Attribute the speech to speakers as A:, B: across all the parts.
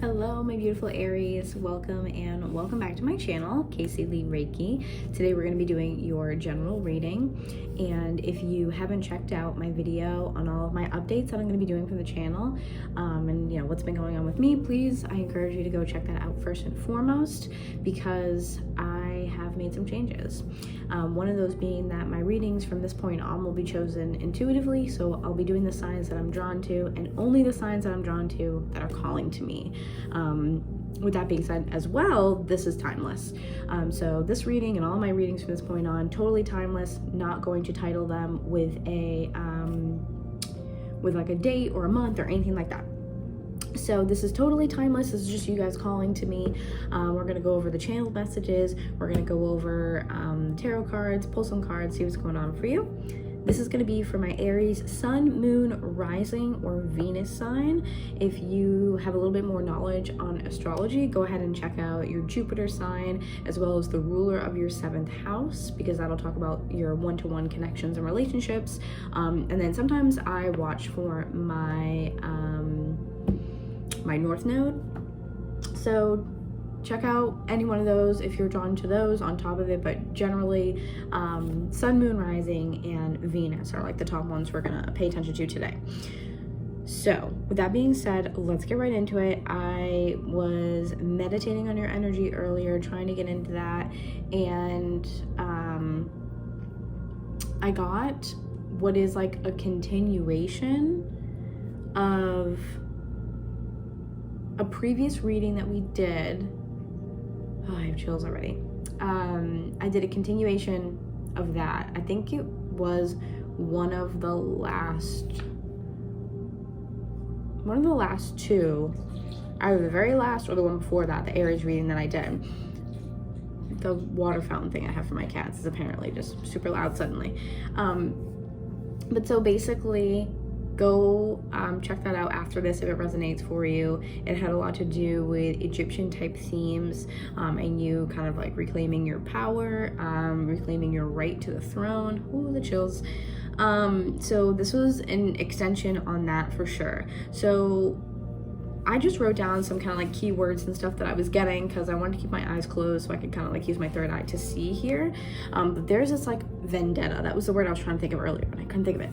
A: Hello, my beautiful Aries. Welcome back to my channel, Caseyleighreiki. Today we're going to be doing your general reading, and if you haven't checked out my video on all of my updates that I'm going to be doing for the channel, and what's been going on with me, please, I encourage you to go check that out first and foremost, because I have made some changes. One of those being that my readings from this point on will be chosen intuitively, so I'll be doing the signs that I'm drawn to, and only the signs that I'm drawn to that are calling to me. With that being said as well, this is timeless. So this reading and all my readings from this point on, totally timeless, not going to title them with like a date or a month or anything like that. So this is totally timeless. This is just you guys calling to me. We're going to go over the channel messages. We're going to go over tarot cards, pull some cards, see what's going on for you. This is going to be for my Aries sun, moon, rising, or Venus sign. If you have a little bit more knowledge on astrology, go ahead and check out your Jupiter sign, as well as the ruler of your 7th house, because that'll talk about your one-to-one connections and relationships. And then sometimes I watch for my North Node. So check out any one of those if you're drawn to those on top of it, but generally sun, moon, rising, and Venus are like the top ones we're gonna pay attention to today. So with that being said, let's get right into it. I was meditating on your energy earlier, trying to get into that, and I got what is like a continuation of a previous reading that we did. Oh, I have chills already. I did a continuation of that. I think it was one of the last two, either the very last or the one before that, the Aries reading that I did. The water fountain thing I have for my cats is apparently just super loud suddenly. But so basically, go check that out after this if it resonates for you. It had a lot to do with Egyptian type themes, and you kind of like reclaiming your power, reclaiming your right to the throne. Ooh, the chills. So this was an extension on that for sure. So I just wrote down some kind of like keywords and stuff that I was getting, because I wanted to keep my eyes closed so I could kind of like use my third eye to see here. But there's this like vendetta. That was the word I was trying to think of earlier, but I couldn't think of it.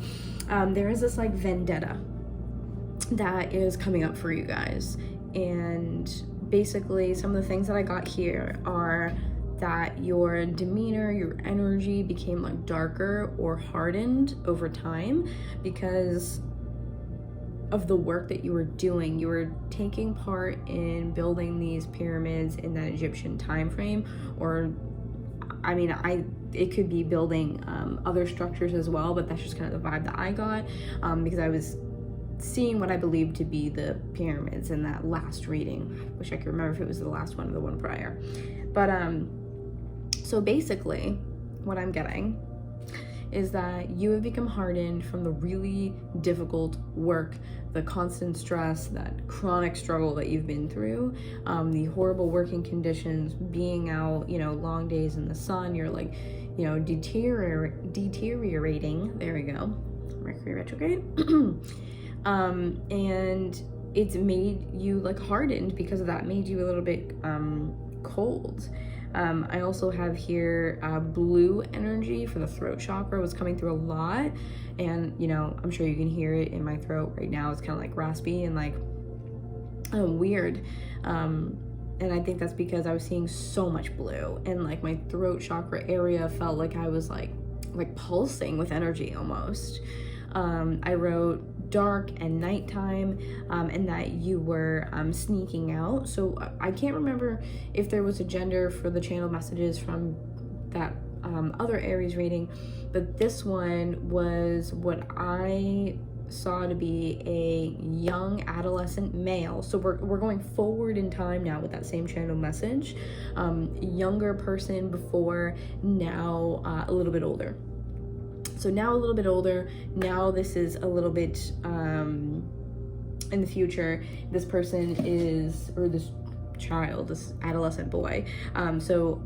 A: There is this like vendetta that is coming up for you guys. And basically some of the things that I got here are that your demeanor, your energy became like darker or hardened over time because of the work that you were doing. You were taking part in building these pyramids in that Egyptian time frame, or I mean, it could be building other structures as well, but that's just kind of the vibe that I got, because I was seeing what I believed to be the pyramids in that last reading. I wish I could remember if it was the last one or the one prior. But so basically what I'm getting is that you have become hardened from the really difficult work, the constant stress, that chronic struggle that you've been through, the horrible working conditions, being out, long days in the sun. You're like, deteriorating. There we go. Mercury retrograde. And it's made you like hardened because of that, made you a little bit cold. I also have here blue energy for the throat chakra was coming through a lot, and I'm sure you can hear it in my throat right now. It's kind of like raspy and like weird, and I think that's because I was seeing so much blue, and like my throat chakra area felt like I was like pulsing with energy almost. I wrote dark and nighttime, and that you were sneaking out. So I can't remember if there was a gender for the channel messages from that other Aries reading, but this one was what I saw to be a young adolescent male. So we're going forward in time now with that same channel message. Younger person before, now a little bit older. So now a little bit older, now this is a little bit in the future. This person is, or this child, this adolescent boy, so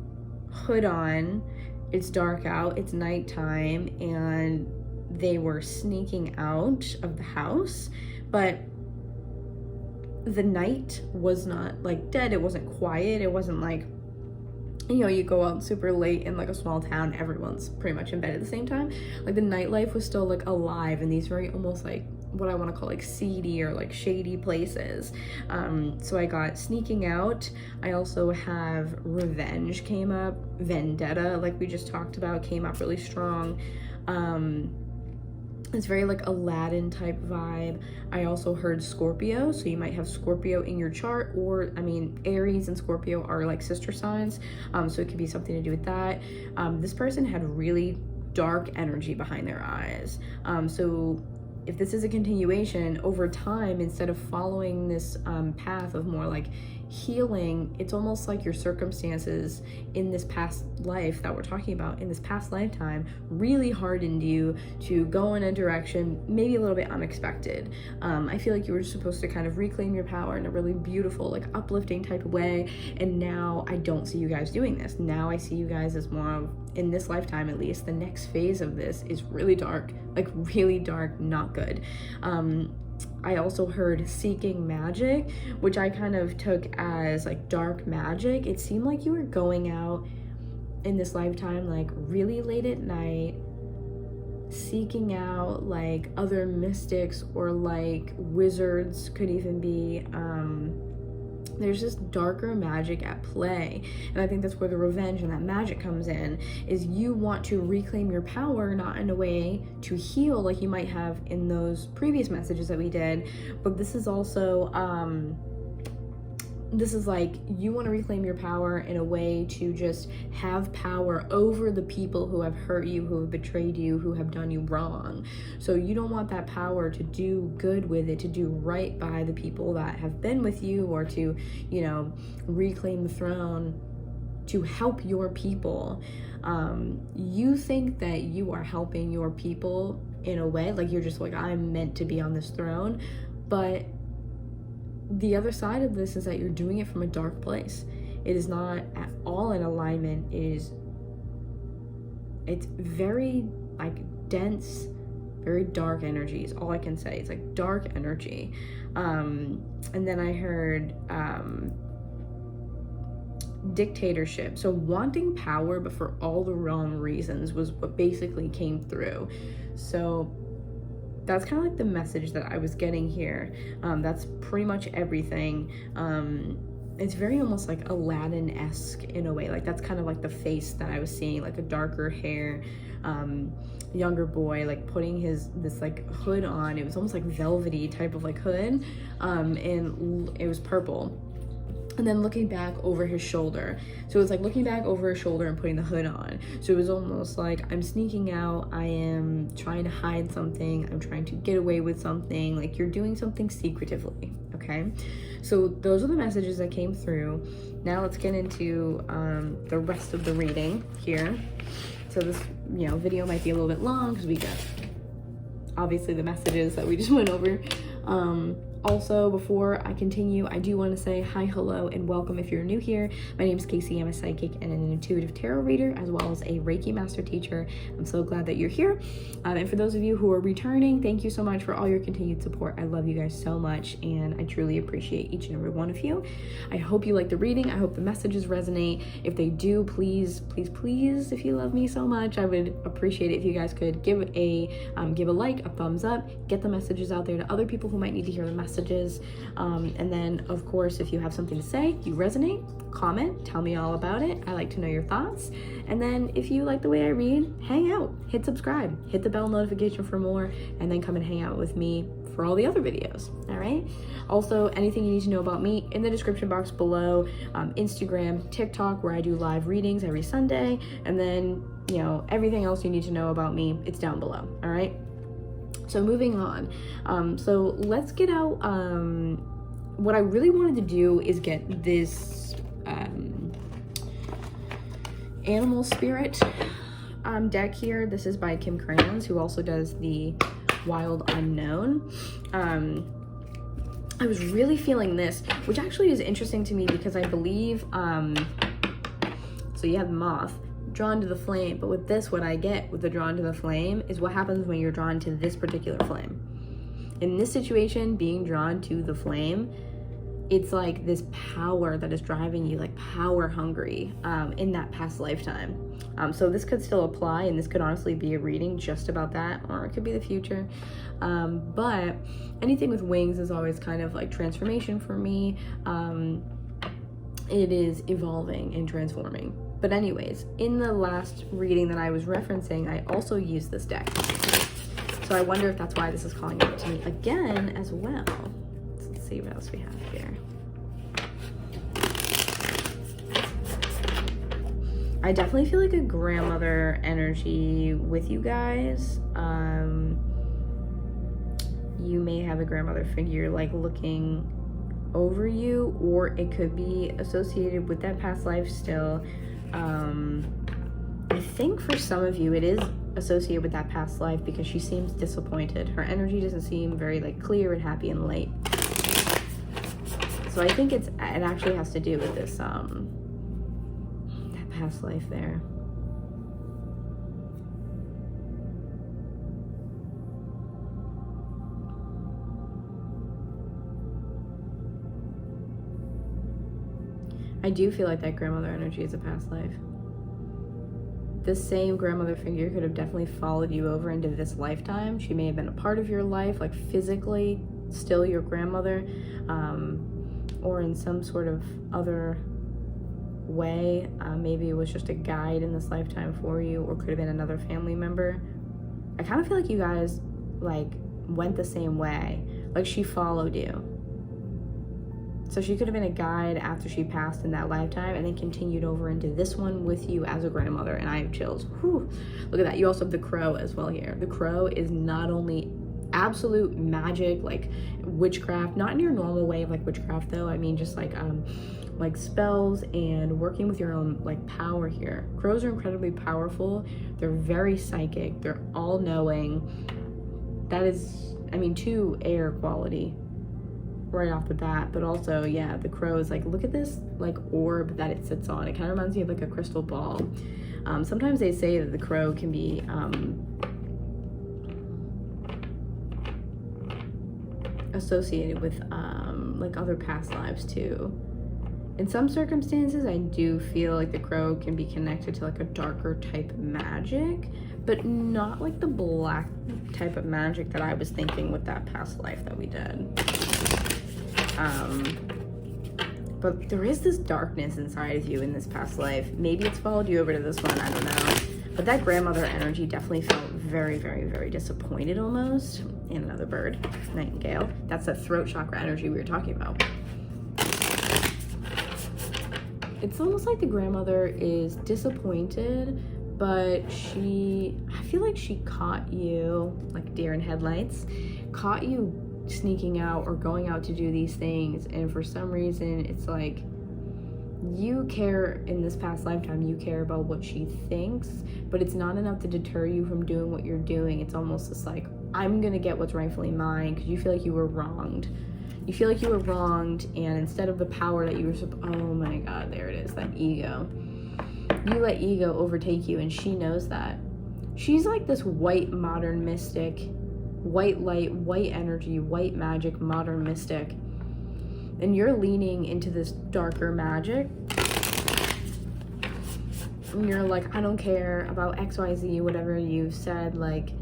A: hood on, it's dark out, it's nighttime, and they were sneaking out of the house, but the night was not like dead. It wasn't quiet. It wasn't like, you know, you go out super late in like a small town, everyone's pretty much in bed at the same time. Like the nightlife was still like alive in these very almost like what I want to call like seedy or like shady places. So I got sneaking out. I also have revenge came up, vendetta, like we just talked about, came up really strong. It's very like Aladdin type vibe. I also heard Scorpio, so you might have Scorpio in your chart, or I mean Aries and Scorpio are like sister signs, so it could be something to do with that. This person had really dark energy behind their eyes, so if this is a continuation over time, instead of following this path of more like healing, it's almost like your circumstances in this past life that we're talking about, in this past lifetime, really hardened you to go in a direction maybe a little bit unexpected. I feel like you were supposed to kind of reclaim your power in a really beautiful, like uplifting type of way, and now I don't see you guys doing this. Now I see you guys as more of, in this lifetime at least, the next phase of this is really dark, like really dark, not good. I also heard seeking magic, which I kind of took as like dark magic. It seemed like you were going out in this lifetime like really late at night, seeking out like other mystics or like wizards, could even be. There's just darker magic at play, and I think that's where the revenge and that magic comes in, is you want to reclaim your power, not in a way to heal like you might have in those previous messages that we did, but this is also this is like you want to reclaim your power in a way to just have power over the people who have hurt you, who have betrayed you, who have done you wrong. So you don't want that power to do good with it, to do right by the people that have been with you, or to, you know, reclaim the throne, to help your people. You think that you are helping your people in a way, like you're just like, I'm meant to be on this throne, but the other side of this is that you're doing it from a dark place. It is not at all in alignment. It's very like dense, very dark energy is all I can say. It's like dark energy. And then I heard dictatorship. So wanting power, but for all the wrong reasons, was what basically came through. So that's kind of like the message that I was getting here. That's pretty much everything. It's very almost like Aladdin-esque in a way. Like that's kind of like the face that I was seeing, like a darker hair, younger boy, like putting this like hood on. It was almost like velvety type of like hood, and it was purple. And then looking back over his shoulder. So it was like looking back over his shoulder and putting the hood on. So it was almost like, I'm sneaking out, I am trying to hide something, I'm trying to get away with something, like you're doing something secretively, okay? So those are the messages that came through. Now let's get into the rest of the reading here. So this, you know, video might be a little bit long because we got obviously the messages that we just went over. Also, before I continue, I do want to say hi, hello, and welcome if you're new here. My name is Casey. I'm a psychic and an intuitive tarot reader, as well as a Reiki master teacher. I'm so glad that you're here. And for those of you who are returning, thank you so much for all your continued support. I love you guys so much, and I truly appreciate each and every one of you. I hope you like the reading. I hope the messages resonate. If they do, please, please, please, if you love me so much, I would appreciate it if you guys could give a like, a thumbs up, get the messages out there to other people who might need to hear the messages. And then of course, if you have something to say, you resonate, comment, tell me all about it. I like to know your thoughts. And then if you like the way I read, hang out, hit subscribe, hit the bell notification for more, and then come and hang out with me for all the other videos. All right. Also, anything you need to know about me in the description box below, Instagram, TikTok, where I do live readings every Sunday, and then, you know, everything else you need to know about me, it's down below. All right. So moving on, so let's get out, what I really wanted to do is get this animal spirit deck here. This is by Kim Crayons, who also does the Wild Unknown. I was really feeling this, which actually is interesting to me because I believe, so you have the moth, drawn to the flame, but with this, what I get with the drawn to the flame is what happens when you're drawn to this particular flame. In this situation, being drawn to the flame it's like this power that is driving you, like power hungry, in that past lifetime. So this could still apply, and this could honestly be a reading just about that, or it could be the future. But anything with wings is always kind of like transformation for me. It is evolving and transforming. But anyways, in the last reading that I was referencing, I also used this deck. So I wonder if that's why this is calling out to me again as well. Let's see what else we have here. I definitely feel like a grandmother energy with you guys. You may have a grandmother figure like looking over you, or it could be associated with that past life still. I think for some of you it is associated with that past life because she seems disappointed. Her energy doesn't seem very like clear and happy and light. So I think it actually has to do with this that past life there. I do feel like that grandmother energy is a past life. The same grandmother figure could have definitely followed you over into this lifetime. She may have been a part of your life, like physically still your grandmother, or in some sort of other way. Maybe it was just a guide in this lifetime for you, or could have been another family member. I kind of feel like you guys like went the same way, like she followed you. So she could have been a guide after she passed in that lifetime and then continued over into this one with you as a grandmother. And I have chills. Whew. Look at that. You also have the crow as well here. The crow is not only absolute magic, like witchcraft, not in your normal way of like witchcraft though. I mean just like spells and working with your own like power here. Crows are incredibly powerful. They're very psychic. They're all knowing. That is, I mean, 2 air quality right off the bat, but also, yeah, the crow is like, look at this like orb that it sits on. It kind of reminds me of like a crystal ball. Sometimes they say that the crow can be associated with like other past lives too. In some circumstances, I do feel like the crow can be connected to like a darker type magic, but not like the black type of magic that I was thinking with that past life that we did. But there is this darkness inside of you in this past life. Maybe it's followed you over to this one, I don't know. But that grandmother energy definitely felt very, very, very disappointed almost. And another bird, nightingale. That's that throat chakra energy we were talking about. It's almost like the grandmother is disappointed, but I feel like she caught you, like deer in headlights, caught you sneaking out or going out to do these things, and for some reason it's like you care in this past lifetime, you care about what she thinks, but it's not enough to deter you from doing what you're doing. It's almost just like, I'm gonna get what's rightfully mine, because you feel like you were wronged. You feel like you were wronged, and instead of the power that you were oh my god, there it is, that ego. You let ego overtake you, and she knows that. She's like this white modern mystic, white light, white energy, white magic, modern mystic. And you're leaning into this darker magic. And you're like, I don't care about XYZ, whatever you've said. Like,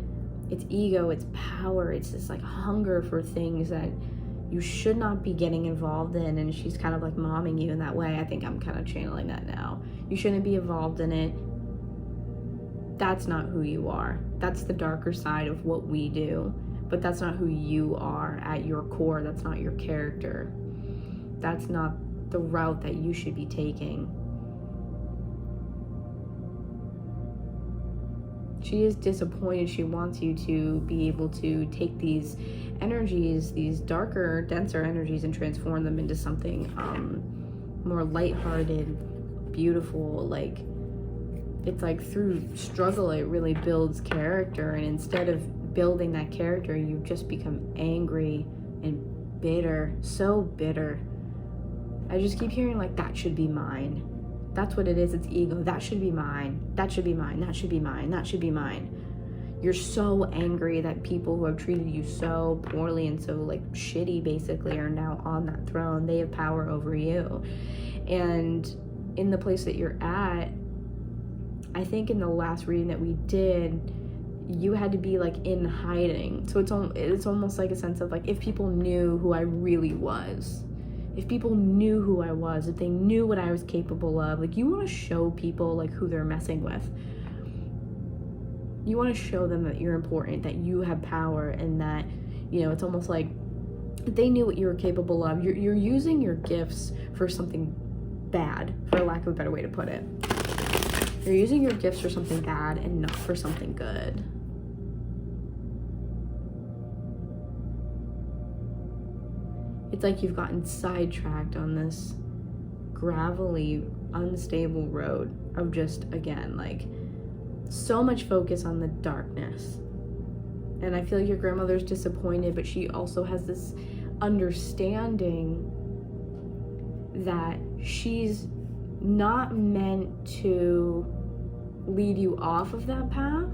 A: it's ego, it's power, it's this like hunger for things that you should not be getting involved in. And she's kind of like momming you in that way. I think I'm kind of channeling that now. You shouldn't be involved in it. That's not who you are. That's the darker side of what we do, but that's not who you are at your core. That's not your character. That's not the route that you should be taking. She is disappointed. She wants you to be able to take these energies, these darker, denser energies, and transform them into something more lighthearted, beautiful. Like, it's like through struggle, it really builds character. And instead of building that character, you just become angry and bitter, so bitter. I just keep hearing like, that should be mine. That's what it is. It's ego. That should be mine. That should be mine. That should be mine. That should be mine. you're so angry that people who have treated you so poorly and so like shitty basically are now on that throne. They have power over you. And in the place that you're at, I think in the last reading that we did, you had to be like in hiding. So it's almost like a sense of like, if people knew who I really was, if people knew who I was, if they knew what I was capable of, like you want to show people like who they're messing with. You want to show them that you're important, that you have power, and that, you know, it's almost like they knew what you were capable of. You're using your gifts for something bad, for lack of a better way to put it. You're using your gifts for something bad and not for something good. It's like you've gotten sidetracked on this gravelly, unstable road of just, again, like so much focus on the darkness. And I feel like your grandmother's disappointed, but she also has this understanding that she's not meant to lead you off of that path.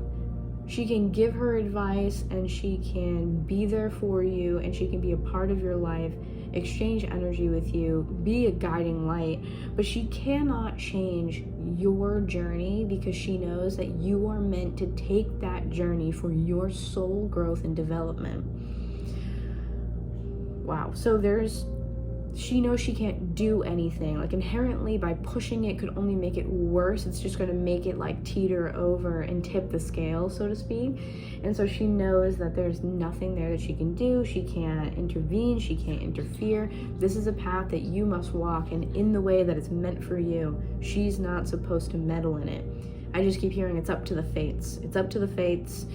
A: She can give her advice, and she can be there for you, and she can be a part of your life, exchange energy with you, be a guiding light, but she cannot change your journey, because she knows that you are meant to take that journey for your soul growth and development. Wow. So she knows she can't do anything. Like inherently, by pushing it could only make it worse. It's just going to make it like teeter over and tip the scale, so to speak. And so she knows that there's nothing there that she can do. She can't intervene. She can't interfere. This is a path that you must walk, and in the way that it's meant for you. She's not supposed to meddle in it. I just keep hearing it's up to the fates. It's up to the fates.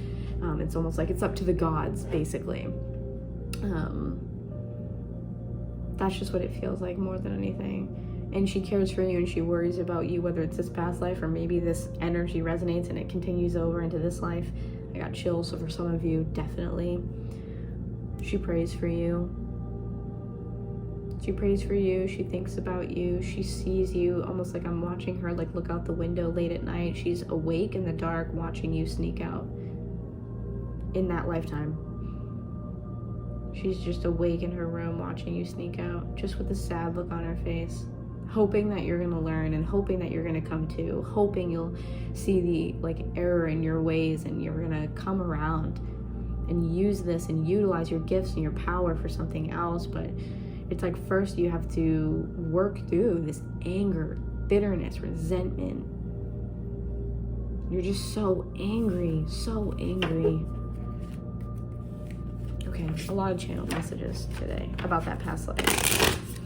A: It's almost like it's up to the gods, basically. That's just what it feels like more than anything. And she cares for you, and she worries about you, whether it's this past life or maybe this energy resonates and it continues over into this life. I got chills, so for some of you, definitely. She prays for you. She prays for you. She thinks about you. She sees you, almost like I'm watching her like look out the window late at night. She's awake in the dark watching you sneak out in that lifetime. She's just awake in her room watching you sneak out, just with a sad look on her face, hoping that you're going to learn, and hoping that you're going to come to, hoping you'll see the like error in your ways, and you're going to come around and use this and utilize your gifts and your power for something else. But it's like, first you have to work through this anger, bitterness, resentment. You're just so angry, so angry. Okay, a lot of channeled messages today about that past life.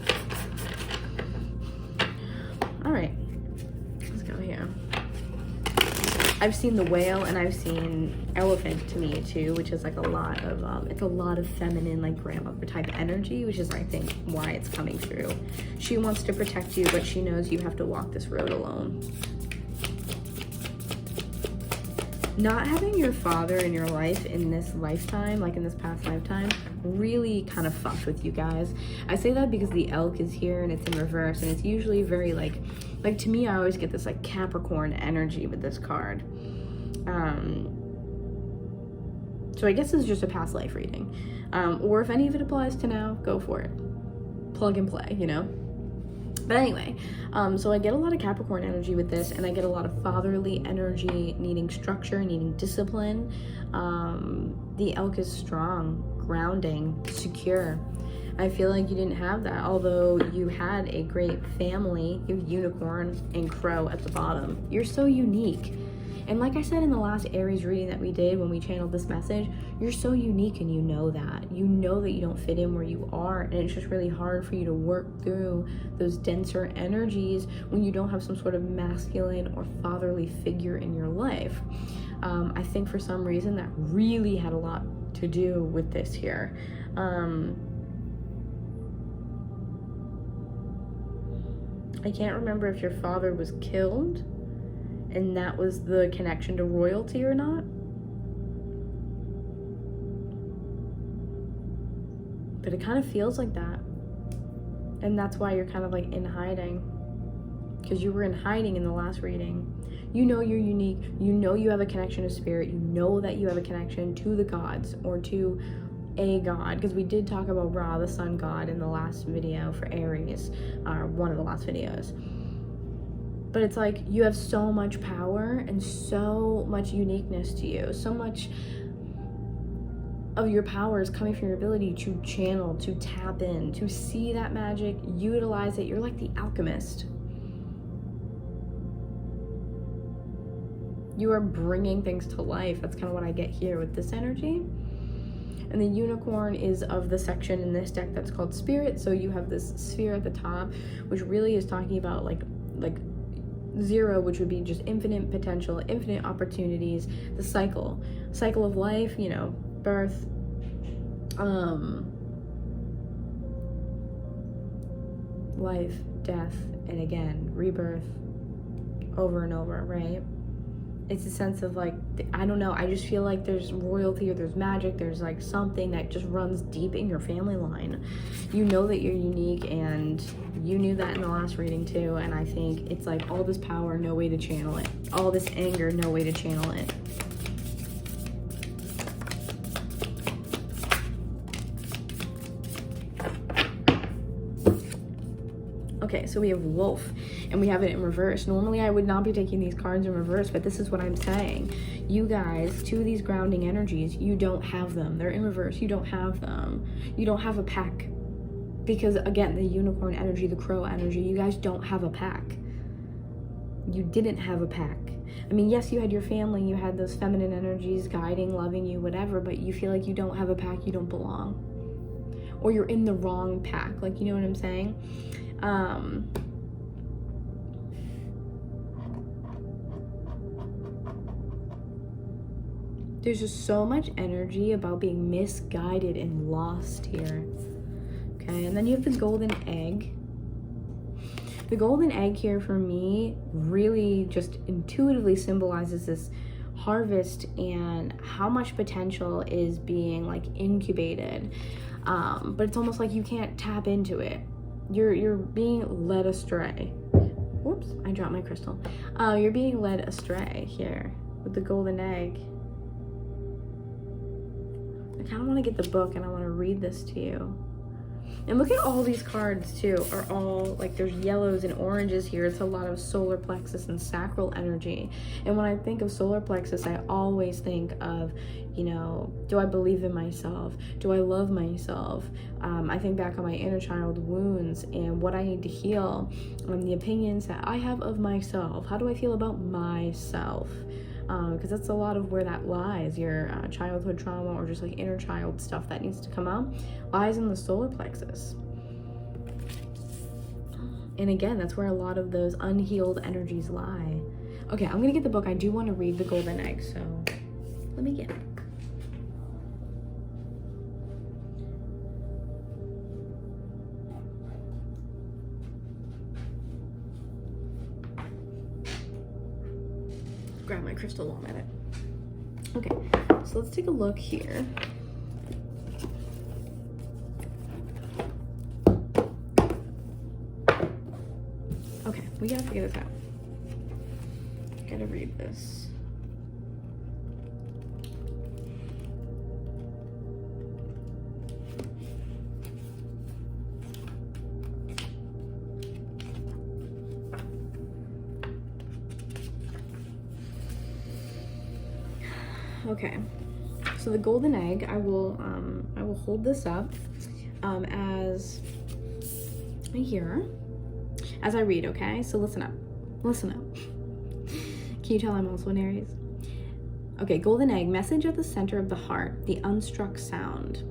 A: All right, let's go here. I've seen the whale, and I've seen elephant to me too, which is like a lot of, it's a lot of feminine, like grandmother type energy, which is, I think, why it's coming through. She wants to protect you, but she knows you have to walk this road alone. Not having your father in your life in this lifetime, like in this past lifetime, really kind of fucked with you guys. I say that because the elk is here and it's in reverse, and it's usually very like to me, I always get this like Capricorn energy with this card. So I guess it's just a past life reading. Or if any of it applies to now, go for it. Plug and play, you know? But anyway, so I get a lot of Capricorn energy with this, and I get a lot of fatherly energy, needing structure, needing discipline. The elk is strong, grounding, secure. I feel like you didn't have that, although you had a great family. You have unicorn and crow at the bottom. You're so unique. And like I said in the last Aries reading that we did when we channeled this message, you're so unique, and you know that. You know that you don't fit in where you are, and it's just really hard for you to work through those denser energies when you don't have some sort of masculine or fatherly figure in your life. I think for some reason that really had a lot to do with this here. I can't remember if your father was killed and that was the connection to royalty or not. But it kind of feels like that. And that's why you're kind of like in hiding. because you were in hiding in the last reading. You know you're unique. You know you have a connection to spirit. You know that you have a connection to the gods or to a god, because we did talk about Ra, the sun god, in the last video for Aries, or one of the last videos. But it's like you have so much power and so much uniqueness to you. So much of your power is coming from your ability to channel, to tap in, to see that magic, utilize it. You're like the alchemist. You are bringing things to life. That's kind of what I get here with this energy. And the unicorn is of the section in this deck that's called Spirit. So you have this sphere at the top, which really is talking about like 0, which would be just infinite potential, infinite opportunities, the cycle of life, you know, birth, life, death, and again, rebirth, over and over, right? It's a sense of like, I don't know, I just feel like there's royalty or there's magic, there's like something that just runs deep in your family line. You know that you're unique, and you knew that in the last reading too, and I think it's like all this power, no way to channel it. All this anger, no way to channel it. Okay, so we have Wolf, and we have it in reverse. Normally, I would not be taking these cards in reverse, but this is what I'm saying. You guys, 2 of these grounding energies, you don't have them. They're in reverse. You don't have them. You don't have a pack. Because, again, the unicorn energy, the crow energy, you guys don't have a pack. You didn't have a pack. I mean, yes, you had your family. You had those feminine energies guiding, loving you, whatever, but you feel like you don't have a pack. You don't belong. Or you're in the wrong pack. Like, you know what I'm saying? There's just so much energy about being misguided and lost here. Okay, and then you have the golden egg. The golden egg here for me really just intuitively symbolizes this harvest and how much potential is being like incubated. But it's almost like you can't tap into it. You're being led astray. Whoops, I dropped my crystal. You're being led astray here with the golden egg. I kind of want to get the book and I want to read this to you. And look at all these cards too, are all like, there's yellows and oranges here. It's a lot of solar plexus and sacral energy. And when I think of solar plexus, I always think of, you know, do I believe in myself? Do I love myself? I think back on my inner child wounds and what I need to heal, and the opinions that I have of myself. How do I feel about myself? Because that's a lot of where that lies. Your childhood trauma or just like inner child stuff that needs to come out lies in the solar plexus. And again, that's where a lot of those unhealed energies lie. Okay, I'm gonna get the book. I do want to read the golden egg, so let me get it. Grab my crystal while I'm at it. Okay, so let's take a look here. Okay, we gotta figure this out. Gotta read this. Okay, so the golden egg, I will hold this up as I read, okay? So listen up. Can you tell I'm also an Aries? Okay, golden egg, message at the center of the heart, the unstruck sound.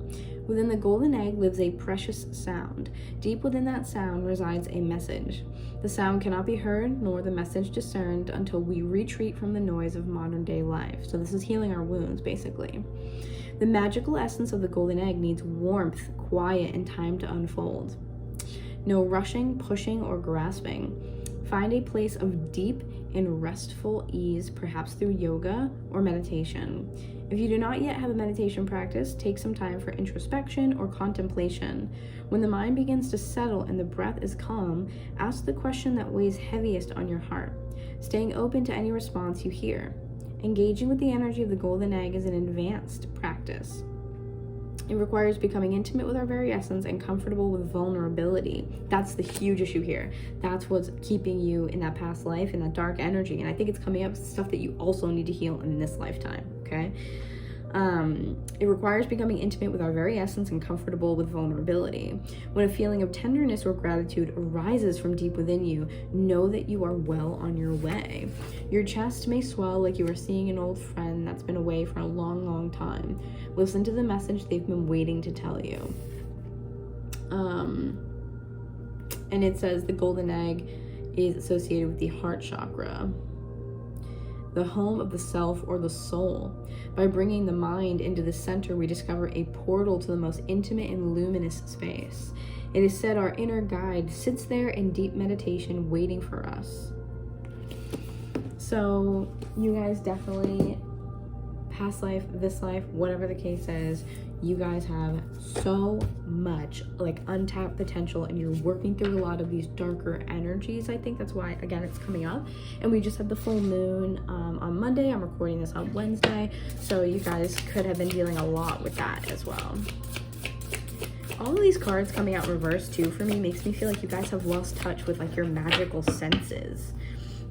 A: Within the golden egg lives a precious sound. Deep within that sound resides a message. The sound cannot be heard nor the message discerned until we retreat from the noise of modern day life. So this is healing our wounds, basically. The magical essence of the golden egg needs warmth, quiet, and time to unfold. No rushing, pushing, or grasping. Find a place of deep in restful ease, perhaps through yoga or meditation. If you do not yet have a meditation practice, take some time for introspection or contemplation. When the mind begins to settle and the breath is calm, ask the question that weighs heaviest on your heart, staying open to any response you hear. Engaging with the energy of the golden egg is an advanced practice. It requires becoming intimate with our very essence and comfortable with vulnerability. That's the huge issue here. That's what's keeping you in that past life, in that dark energy. And I think it's coming up stuff that you also need to heal in this lifetime, okay? It requires becoming intimate with our very essence and comfortable with vulnerability. When a feeling of tenderness or gratitude arises from deep within you, know that you are well on your way. Your chest may swell like you are seeing an old friend that's been away for a long, long time. Listen to the message they've been waiting to tell you. And it says the golden egg is associated with the heart chakra, the home of the self or the soul. By bringing the mind into the center, we discover a portal to the most intimate and luminous space. It is said our inner guide sits there in deep meditation waiting for us. So you guys definitely, past life, this life, whatever the case is, you guys have so much like untapped potential, and you're working through a lot of these darker energies. I think that's why, again, it's coming up. And we just had the full moon on Monday. I'm recording this on Wednesday, so you guys could have been dealing a lot with that as well. All of these cards coming out in reverse too for me makes me feel like you guys have lost touch with like your magical senses.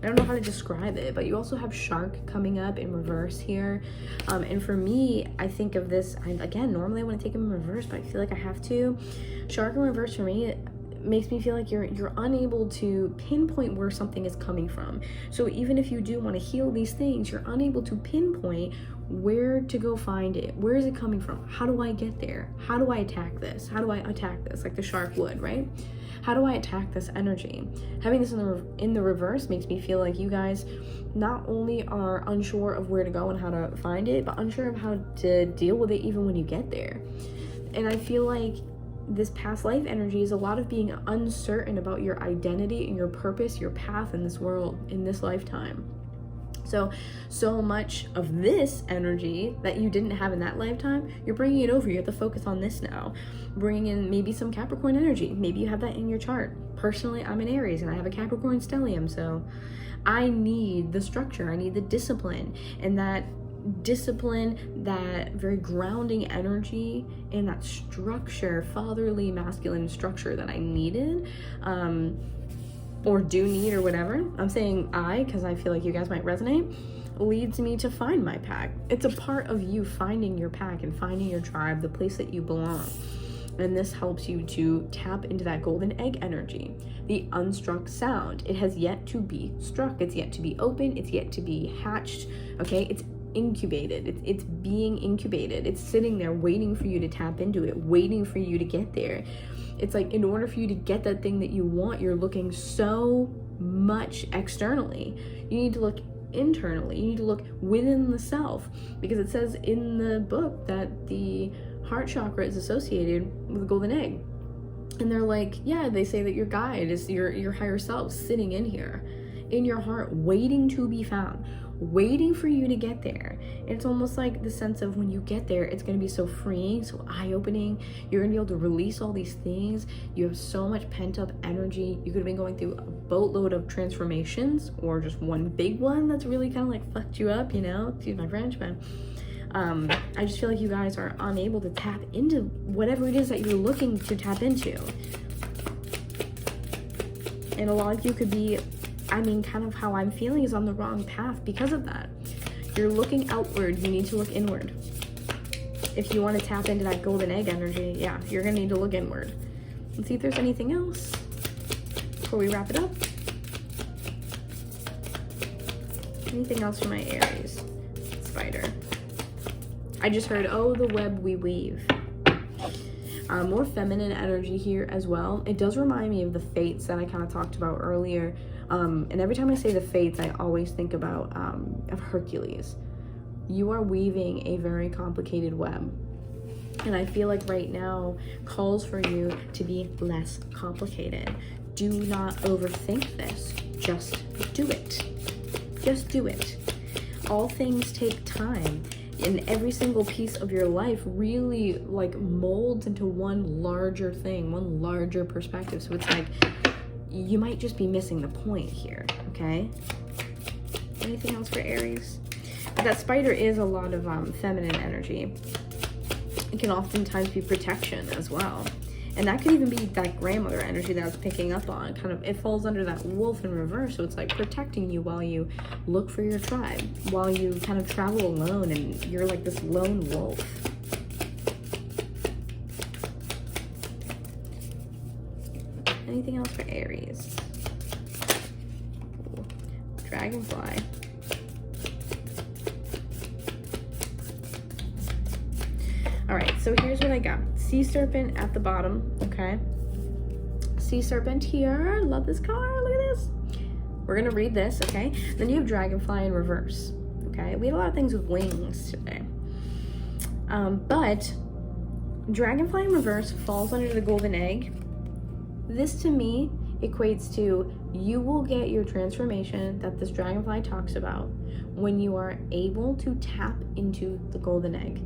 A: I don't know how to describe it, but you also have shark coming up in reverse here. And for me, I think of this, again, normally I want to take them in reverse, but I feel like I have to. Shark in reverse for me, it makes me feel like you're unable to pinpoint where something is coming from. So even if you do want to heal these things, you're unable to pinpoint where to go find it. Where is it coming from? How do I get there? How do I attack this? How do I attack this? Like the shark would, right? How do I attack this energy? Having this in the reverse makes me feel like you guys not only are unsure of where to go and how to find it, but unsure of how to deal with it even when you get there. And I feel like this past life energy is a lot of being uncertain about your identity and your purpose, your path in this world, in this lifetime. So much of this energy that you didn't have in that lifetime, you're bringing it over. You have to focus on this now. Bringing in maybe some Capricorn energy. Maybe you have that in your chart. Personally, I'm an Aries and I have a Capricorn stellium, so I need the structure. I need the discipline. And that discipline, that very grounding energy, and that structure, fatherly, masculine structure that I needed, or do need, or whatever. I'm saying because I feel like you guys might resonate, leads me to find my pack. It's a part of you finding your pack and finding your tribe, the place that you belong. And this helps you to tap into that golden egg energy, the unstruck sound. It has yet to be struck. It's yet to be open. It's yet to be hatched. Okay, it's incubated. It's being incubated. It's sitting there waiting for you to tap into it, waiting for you to get there. It's like, in order for you to get that thing that you want, you're looking so much externally. You need to look internally. You need to look within the self, because it says in the book that the heart chakra is associated with the golden egg. And they're like, yeah, they say that your guide is your higher self sitting in here, in your heart, waiting to be found, waiting for you to get there. It's almost like the sense of when you get there, it's going to be so freeing, so eye-opening. You're going to be able to release all these things. You have so much pent-up energy. You could have been going through a boatload of transformations, or just one big one that's really kind of like fucked you up, you know? Excuse my French, but I just feel like you guys are unable to tap into whatever it is that you're looking to tap into. And a lot of you could be, kind of how I'm feeling is on the wrong path because of that. You're looking outward, you need to look inward. If you want to tap into that golden egg energy, yeah, you're gonna need to look inward. Let's see if there's anything else before we wrap it up. Anything else for my Aries? Spider. I just heard, oh, the web we weave. More feminine energy here as well. It does remind me of the fates that I kind of talked about earlier. And every time I say the fates, I always think about of Hercules. You are weaving a very complicated web. And I feel like right now calls for you to be less complicated. Do not overthink this. Just do it. Just do it. All things take time, and every single piece of your life really like molds into one larger thing, one larger perspective. So it's like you might just be missing the point here, okay? Anything else for Aries? But that spider is a lot of feminine energy. It can oftentimes be protection as well. And that could even be that grandmother energy that I was picking up on. Kind of, it falls under that wolf in reverse. So it's like protecting you while you look for your tribe, while you kind of travel alone and you're like this lone wolf. Anything else for Aries? Ooh, dragonfly. All right, so here's what I got. Sea serpent at the bottom, okay? Sea serpent here. Love this card. Look at this. We're gonna read this, okay? Then you have dragonfly in reverse, okay? We had a lot of things with wings today. But dragonfly in reverse falls under the golden egg. This to me equates to you will get your transformation that this dragonfly talks about when you are able to tap into the golden egg.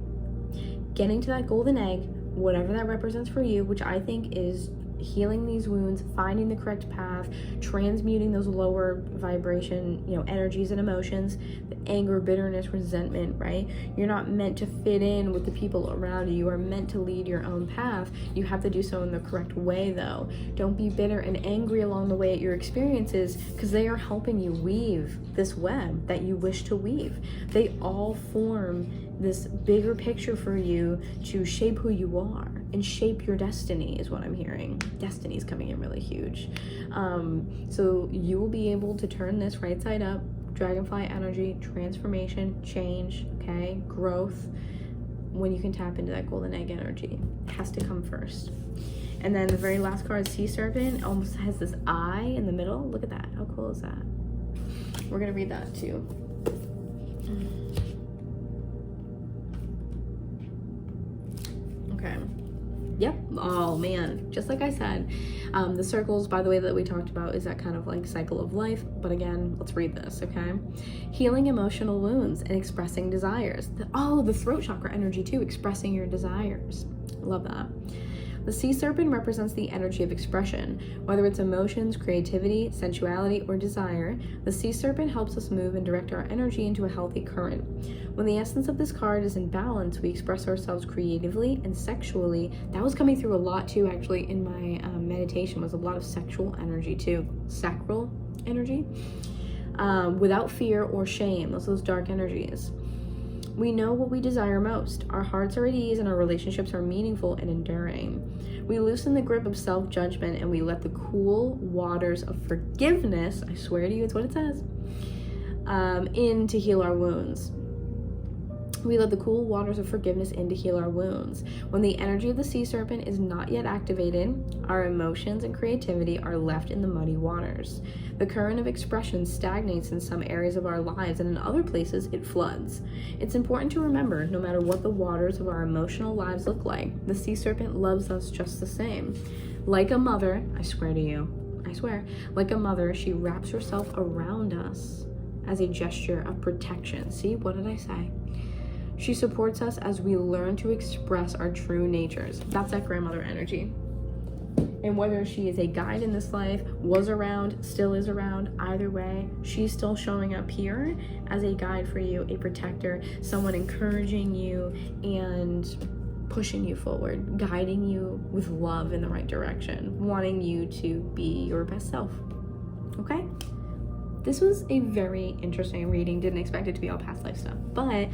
A: Getting to that golden egg, whatever that represents for you, which I think is healing these wounds, finding the correct path, transmuting those lower vibration, energies and emotions, the anger, bitterness, resentment, right? You're not meant to fit in with the people around you. You are meant to lead your own path. You have to do so in the correct way, though. Don't be bitter and angry along the way at your experiences, because they are helping you weave this web that you wish to weave. They all form this bigger picture for you to shape who you are and shape your destiny, is what I'm hearing. Destiny is coming in really huge. So you will be able to turn this right side up. Dragonfly energy, transformation, change, okay, growth, when you can tap into that golden egg energy. It has to come first. And then the very last card, sea serpent, almost has this eye in the middle. Look at that. How cool is that? We're gonna read that too. Okay. Yep. Oh man, just like I said, the circles, by the way, that we talked about is that kind of like cycle of life. But again, let's read this, okay? Healing emotional wounds and expressing desires. The throat chakra energy too, expressing your desires. Love that. The sea serpent represents the energy of expression. Whether it's emotions, creativity, sensuality, or desire, the sea serpent helps us move and direct our energy into a healthy current. When the essence of this card is in balance, we express ourselves creatively and sexually. That was coming through a lot too, actually, in my meditation, was a lot of sexual energy too. Sacral energy. Without fear or shame. Those dark energies. We know what we desire most. Our hearts are at ease and our relationships are meaningful and enduring. We loosen the grip of self-judgment and we let the cool waters of forgiveness, I swear to you, it's what it says, in to heal our wounds. We let the cool waters of forgiveness in to heal our wounds. When the energy of the sea serpent is not yet activated, our emotions and creativity are left in the muddy waters. The current of expression stagnates in some areas of our lives, and in other places it floods. It's important to remember, no matter what the waters of our emotional lives look like, the sea serpent loves us just the same. Like a mother, I swear to you, I swear, like a mother, she wraps herself around us as a gesture of protection. See, what did I say? She supports us as we learn to express our true natures. That's that grandmother energy. And whether she is a guide in this life, was around, still is around, either way, she's still showing up here as a guide for you, a protector, someone encouraging you and pushing you forward, guiding you with love in the right direction, wanting you to be your best self. Okay? This was a very interesting reading. Didn't expect it to be all past life stuff, but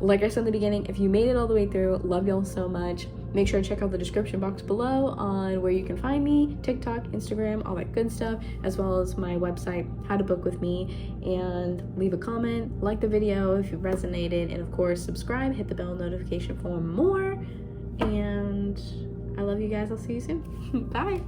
A: like I said in the beginning, if you made it all the way through, love y'all so much. Make sure to check out the description box below on where you can find me, TikTok, Instagram, all that good stuff, as well as my website, how to book with me, and leave a comment, like the video if you resonated, and of course, subscribe, hit the bell notification for more, and I love you guys. I'll see you soon. Bye.